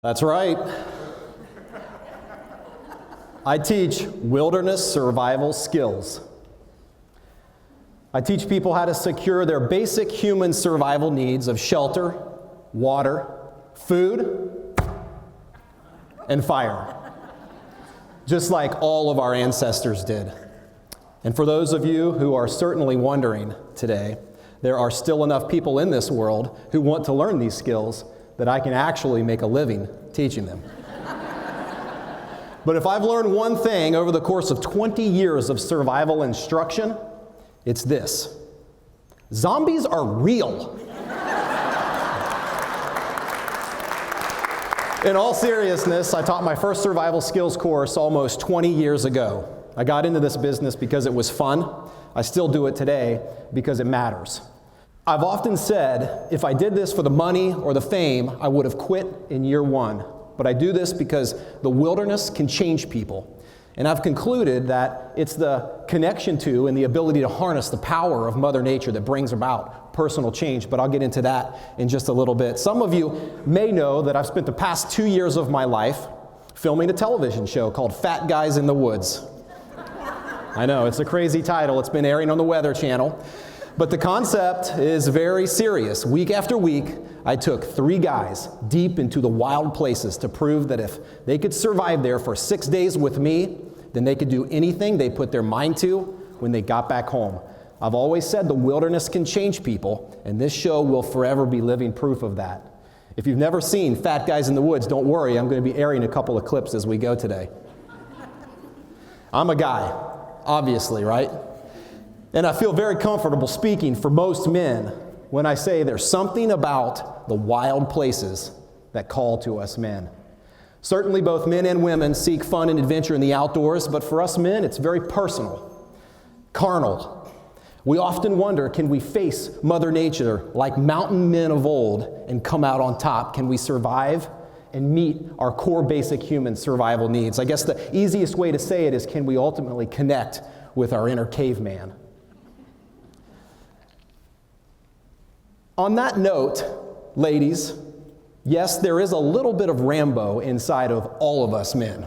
That's right. I teach wilderness survival skills. I teach people how to secure their basic human survival needs of shelter, water, food, and fire, just like all of our ancestors did. And for those of you who are certainly wondering today, there are still enough people in this world who want to learn these skills that I can actually make a living teaching them. But if I've learned one thing over the course of 20 years of survival instruction, it's this: zombies are real. In all seriousness, I taught my first survival skills course almost 20 years ago. I got into this business because it was fun. I still do it today because it matters. I've often said, if I did this for the money or the fame, I would have quit in year one. But I do this because the wilderness can change people. And I've concluded that it's the connection to and the ability to harness the power of Mother Nature that brings about personal change. But I'll get into that in just a little bit. Some of you may know that I've spent the past 2 years of my life filming a television show called Fat Guys in the Woods. I know, it's a crazy title. It's been airing on the Weather Channel. But the concept is very serious. Week after week, I took 3 guys deep into the wild places to prove that if they could survive there for 6 days with me, then they could do anything they put their mind to when they got back home. I've always said the wilderness can change people, and this show will forever be living proof of that. If you've never seen Fat Guys in the Woods, don't worry, I'm going to be airing a couple of clips as we go today. I'm a guy, obviously, right? And I feel very comfortable speaking for most men when I say there's something about the wild places that call to us men. Certainly both men and women seek fun and adventure in the outdoors, but for us men, it's very personal, carnal. We often wonder, can we face Mother Nature like mountain men of old and come out on top? Can we survive and meet our core basic human survival needs? I guess the easiest way to say it is, can we ultimately connect with our inner caveman? On that note, ladies, yes, there is a little bit of Rambo inside of all of us men.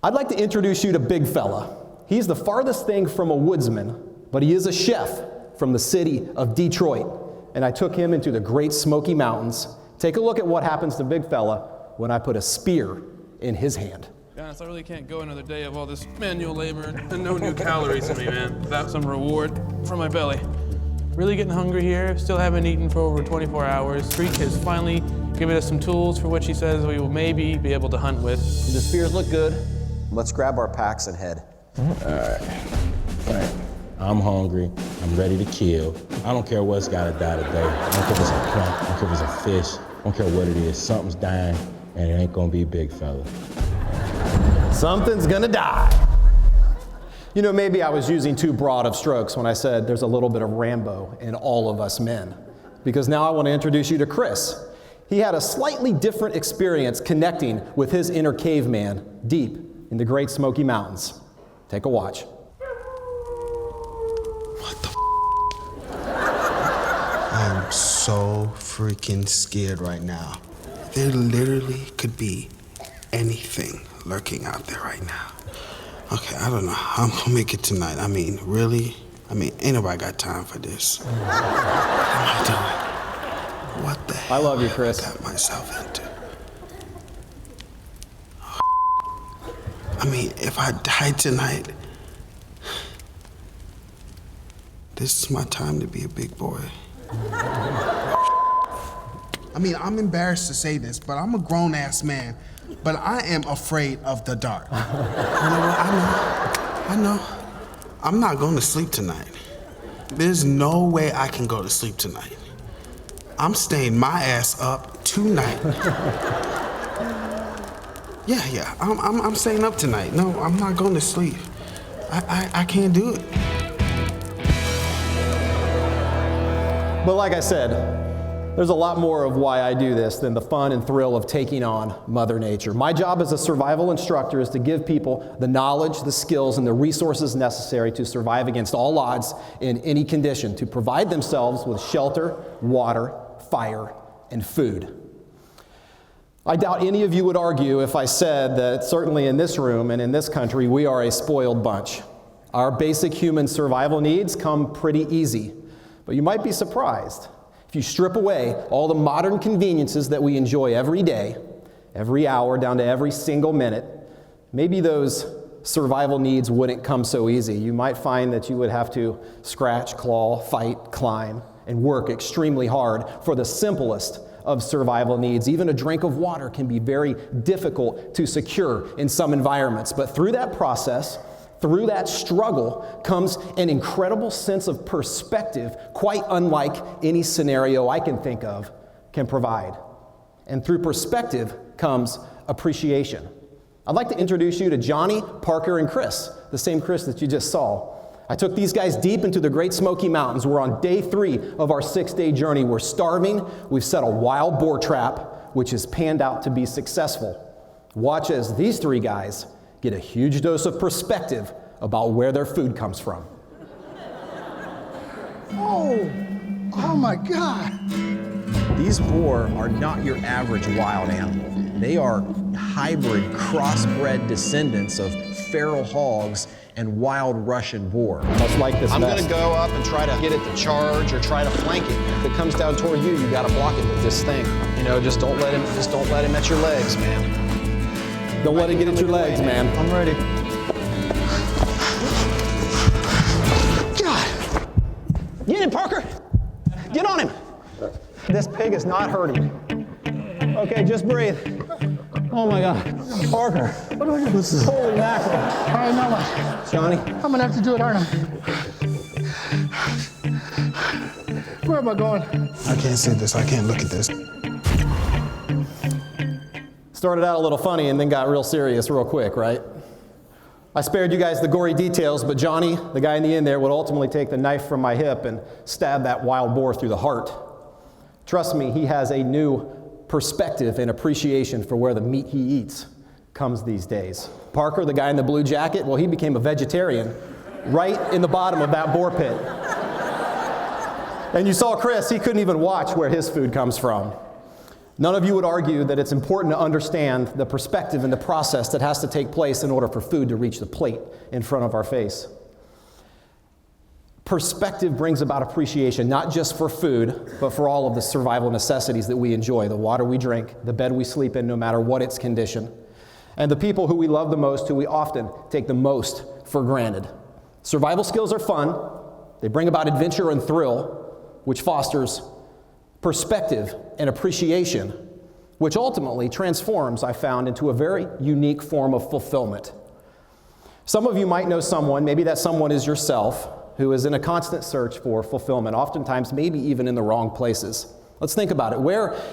I'd like to introduce you to Big Fella. He's the farthest thing from a woodsman, but he is a chef from the city of Detroit. And I took him into the Great Smoky Mountains. Take a look at what happens to Big Fella when I put a spear in his hand. To be honest, I really can't go another day of all this manual labor and no new calories in me, man, without some reward from my belly. Really getting hungry here, still haven't eaten for over 24 hours. Creek has finally given us some tools for what she says we will maybe be able to hunt with. The spears look good. Let's grab our packs and head. All right. I'm hungry. I'm ready to kill. I don't care what's gotta die today. I don't care if it's a plant, I don't care if it's a fish, I don't care what it is. Something's dying, and it ain't gonna be Big Fella. Something's gonna die. You know, maybe I was using too broad of strokes when I said there's a little bit of Rambo in all of us men. Because now I want to introduce you to Chris. He had a slightly different experience connecting with his inner caveman deep in the Great Smoky Mountains. Take a watch. What the I'm so freaking scared right now. There literally could be anything lurking out there right now. Okay, I don't know how I'm gonna make it tonight. I mean, really? Ain't nobody got time for this. What am I doing? What the hell I love you, Chris. I got myself into? If I die tonight, this is my time to be a big boy. I'm embarrassed to say this, but I'm a grown-ass man. But I am afraid of the dark. You know what? I know. I'm not going to sleep tonight. There's no way I can go to sleep tonight. I'm staying my ass up tonight. Yeah. I'm staying up tonight. No, I'm not going to sleep. I can't do it. But like I said, there's a lot more of why I do this than the fun and thrill of taking on Mother Nature. My job as a survival instructor is to give people the knowledge, the skills, and the resources necessary to survive against all odds in any condition, to provide themselves with shelter, water, fire, and food. I doubt any of you would argue if I said that certainly in this room and in this country, we are a spoiled bunch. Our basic human survival needs come pretty easy, but you might be surprised. If you strip away all the modern conveniences that we enjoy every day, every hour, down to every single minute, maybe those survival needs wouldn't come so easy. You might find that you would have to scratch, claw, fight, climb, and work extremely hard for the simplest of survival needs. Even a drink of water can be very difficult to secure in some environments. But through that process, through that struggle, comes an incredible sense of perspective, quite unlike any scenario I can think of can provide. And through perspective comes appreciation. I'd like to introduce you to Johnny, Parker, and Chris, the same Chris that you just saw. I took these guys deep into the Great Smoky Mountains. We're on day 3 of our 6-day journey. We're starving. We've set a wild boar trap, which has panned out to be successful. Watch as these 3 guys get a huge dose of perspective about where their food comes from. Oh my God. These boar are not your average wild animal. They are hybrid, crossbred descendants of feral hogs and wild Russian boar. Much like this I'm vest. gonna go up and try to get it to charge or try to flank it. If it comes down toward you, you gotta block it with this thing. You know, just don't let him at your legs, man. Don't let it get at your legs, man. I'm ready. God! Get him, Parker! Get on him! This pig is not hurting. Okay, just breathe. Oh my God. Parker. What do I do? Holy mackerel. All right, now what? Johnny. I'm gonna have to do it, aren't I? Where am I going? I can't see this. I can't look at this. Started out a little funny and then got real serious real quick, right? I spared you guys the gory details, but Johnny, the guy in the end there, would ultimately take the knife from my hip and stab that wild boar through the heart. Trust me, he has a new perspective and appreciation for where the meat he eats comes these days. Parker, the guy in the blue jacket, well, he became a vegetarian right in the bottom of that boar pit. And you saw Chris, he couldn't even watch where his food comes from. None of you would argue that it's important to understand the perspective and the process that has to take place in order for food to reach the plate in front of our face. Perspective brings about appreciation, not just for food, but for all of the survival necessities that we enjoy, the water we drink, the bed we sleep in, no matter what its condition, and the people who we love the most, who we often take the most for granted. Survival skills are fun. They bring about adventure and thrill, which fosters perspective and appreciation, which ultimately transforms, I found, into a very unique form of fulfillment. Some of you might know someone, maybe that someone is yourself, who is in a constant search for fulfillment, oftentimes maybe even in the wrong places. Let's think about it.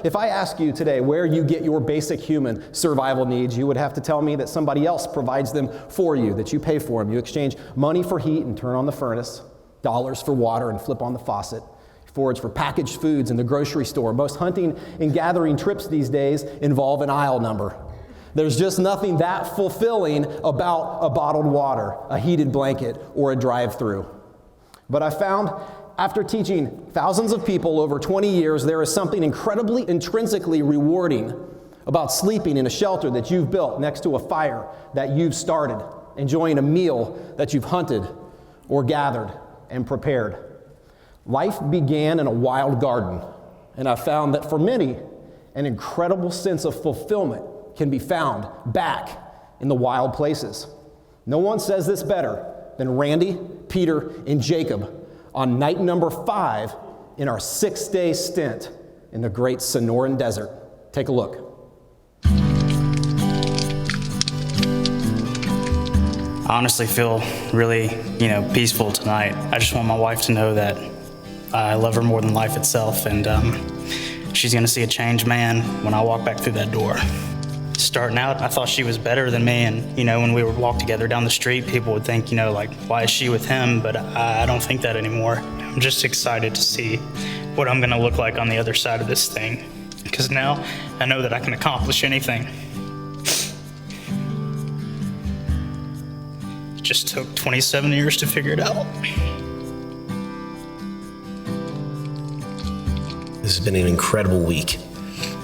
If I ask you today where you get your basic human survival needs, you would have to tell me that somebody else provides them for you, that you pay for them. You exchange money for heat and turn on the furnace, dollars for water and flip on the faucet, forage for packaged foods in the grocery store. Most hunting and gathering trips these days involve an aisle number. There's just nothing that fulfilling about a bottled water, a heated blanket, or a drive-through. But I found, after teaching thousands of people over 20 years, there is something incredibly intrinsically rewarding about sleeping in a shelter that you've built next to a fire that you've started, enjoying a meal that you've hunted or gathered and prepared. Life began in a wild garden, and I found that for many, an incredible sense of fulfillment can be found back in the wild places. No one says this better than Randy, Peter, and Jacob on night number 5 in our 6-day stint in the great Sonoran Desert. Take a look. I honestly feel really, peaceful tonight. I just want my wife to know that I love her more than life itself, and she's gonna see a changed man when I walk back through that door. Starting out, I thought she was better than me, and when we would walk together down the street, people would think, why is she with him? But I don't think that anymore. I'm just excited to see what I'm gonna look like on the other side of this thing, because now I know that I can accomplish anything. It just took 27 years to figure it out. This has been an incredible week.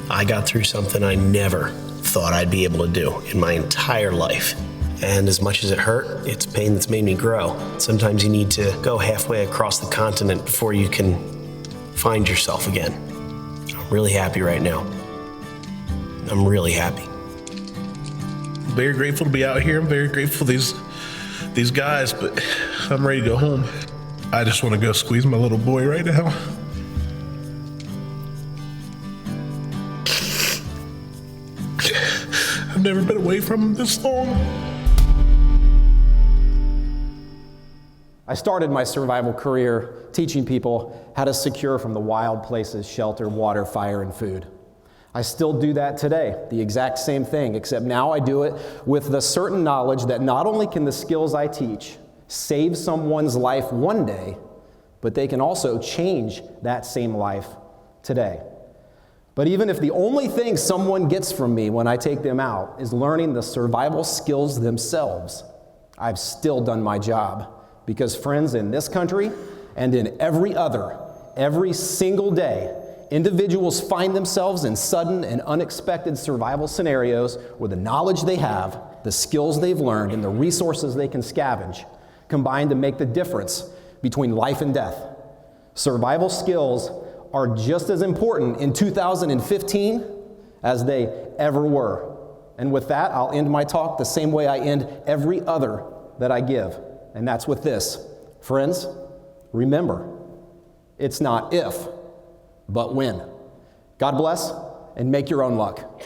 I got through something I never thought I'd be able to do in my entire life. And as much as it hurt, it's pain that's made me grow. Sometimes you need to go halfway across the continent before you can find yourself again. I'm really happy right now. I'm really happy. Very grateful to be out here. I'm very grateful for these guys, but I'm ready to go home. I just want to go squeeze my little boy right now. I've never been away from him this long. I started my survival career teaching people how to secure from the wild places shelter, water, fire, and food. I still do that today, the exact same thing, except now I do it with the certain knowledge that not only can the skills I teach save someone's life one day, but they can also change that same life today. But even if the only thing someone gets from me when I take them out is learning the survival skills themselves, I've still done my job. Because friends, in this country and in every single day, individuals find themselves in sudden and unexpected survival scenarios where the knowledge they have, the skills they've learned, and the resources they can scavenge combine to make the difference between life and death. Survival skills are just as important in 2015 as they ever were. And with that, I'll end my talk the same way I end every other that I give, and that's with this. Friends, remember, it's not if, but when. God bless, and make your own luck.